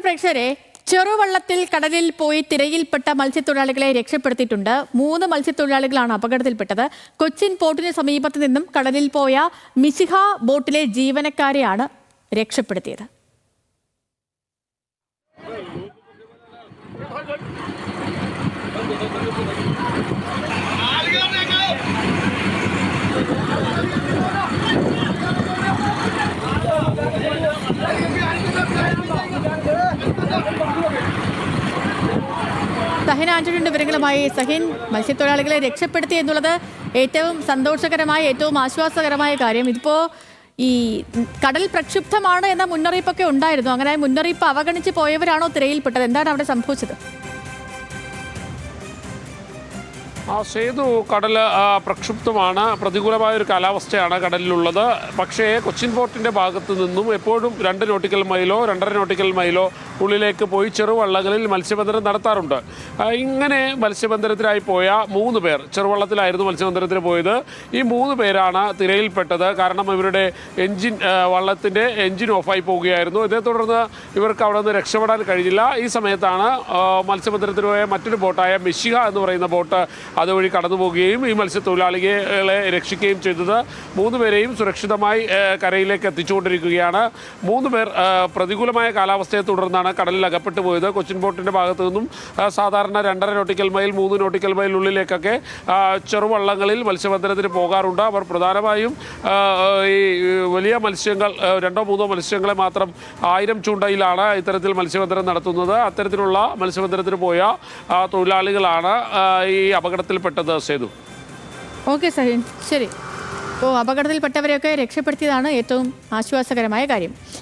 പ്രേക്ഷകരെ, ചെറുവള്ളത്തിൽ കടലിൽ പോയി തിരയിൽപ്പെട്ട മത്സ്യത്തൊഴിലാളികളെ രക്ഷപ്പെടുത്തിയിട്ടുണ്ട്. 3 മത്സ്യത്തൊഴിലാളികളാണ് അപകടത്തിൽപ്പെട്ടത്. കൊച്ചിൻ പോർട്ടിന് സമീപത്ത് നിന്നും കടലിൽ പോയ മിശിഹ ബോട്ടിലെ ജീവനക്കാരെയാണ് രക്ഷപ്പെടുത്തിയത്. സഹിൻ ആന്റണിയുടെ വിവരങ്ങളുമായി. സഹിൻ, മത്സ്യത്തൊഴിലാളികളെ രക്ഷപ്പെടുത്തി എന്നുള്ളത് ഏറ്റവും സന്തോഷകരമായ, ഏറ്റവും ആശ്വാസകരമായ കാര്യം. ഇതിപ്പോൾ ഈ കടൽ പ്രക്ഷുബ്ധമാണ് എന്ന മുന്നറിയിപ്പൊക്കെ ഉണ്ടായിരുന്നു. അങ്ങനെ മുന്നറിയിപ്പ് അവഗണിച്ച് പോയവരാണോ തിരയിൽപ്പെട്ടത്? എന്താണ് അവിടെ സംഭവിച്ചത്? സേതു, കടൽ പ്രക്ഷുബ്ധമാണ്. പ്രതികൂലമായൊരു കാലാവസ്ഥയാണ് കടലിലുള്ളത്. പക്ഷേ കൊച്ചിൻ പോർട്ടിൻ്റെ ഭാഗത്തു നിന്നും എപ്പോഴും 2 നോട്ടിക്കൽ മൈലോ 2.5 നോട്ടിക്കൽ മൈലോ ഉള്ളിലേക്ക് പോയി ചെറുവള്ളങ്ങളിൽ മത്സ്യബന്ധനം നടത്താറുണ്ട്. ഇങ്ങനെ മത്സ്യബന്ധനത്തിനായി പോയ 3 പേർ ചെറുവള്ളത്തിലായിരുന്നു മത്സ്യബന്ധനത്തിന് പോയത്. ഈ 3 പേരാണ് തിരയിൽപ്പെട്ടത്. കാരണം ഇവരുടെ വള്ളത്തിൻ്റെ എൻജിൻ ഓഫായി പോവുകയായിരുന്നു. ഇതേ തുടർന്ന് ഇവർക്ക് അവിടെ നിന്ന് രക്ഷപ്പെടാൻ കഴിഞ്ഞില്ല. ഈ സമയത്താണ് മത്സ്യബന്ധനത്തിന് പോയ മറ്റൊരു ബോട്ടായ മിശിഹ എന്ന് പറയുന്ന ബോട്ട് അതുവഴി കടന്നു പോവുകയും ഈ മത്സ്യത്തൊഴിലാളികളെ രക്ഷിക്കുകയും ചെയ്തത്. 3 പേരെയും സുരക്ഷിതമായി കരയിലേക്ക് എത്തിച്ചുകൊണ്ടിരിക്കുകയാണ്. 3 പേർ പ്രതികൂലമായ കാലാവസ്ഥയെ തുടർന്നാണ് കടലിൽ അകപ്പെട്ടു പോയത്. കൊച്ചിൻ പോർട്ടിൻ്റെ ഭാഗത്തു നിന്നും സാധാരണ 2.5 നോട്ടിക്കൽ മൈൽ 3 നോട്ടിക്കൽ മൈൽ ഉള്ളിലേക്കൊക്കെ ചെറുവള്ളങ്ങളിൽ മത്സ്യബന്ധനത്തിന് പോകാറുണ്ട്. അവർ പ്രധാനമായും ഈ വലിയ മത്സ്യങ്ങൾ 2-3 മത്സ്യങ്ങളെ മാത്രം 1000 ചൂണ്ടയിലാണ് ഇത്തരത്തിൽ മത്സ്യബന്ധനം നടത്തുന്നത്. അത്തരത്തിലുള്ള മത്സ്യബന്ധനത്തിന് പോയ തൊഴിലാളികളാണ് ഈ അപകടത്തിൽപ്പെട്ടത്. സേതു. ഓക്കെ സഹിൻ, ശരി. അപ്പോൾ അപകടത്തിൽപ്പെട്ടവരെയൊക്കെ രക്ഷപ്പെടുത്തിയതാണ് ഏറ്റവും ആശ്വാസകരമായ കാര്യം.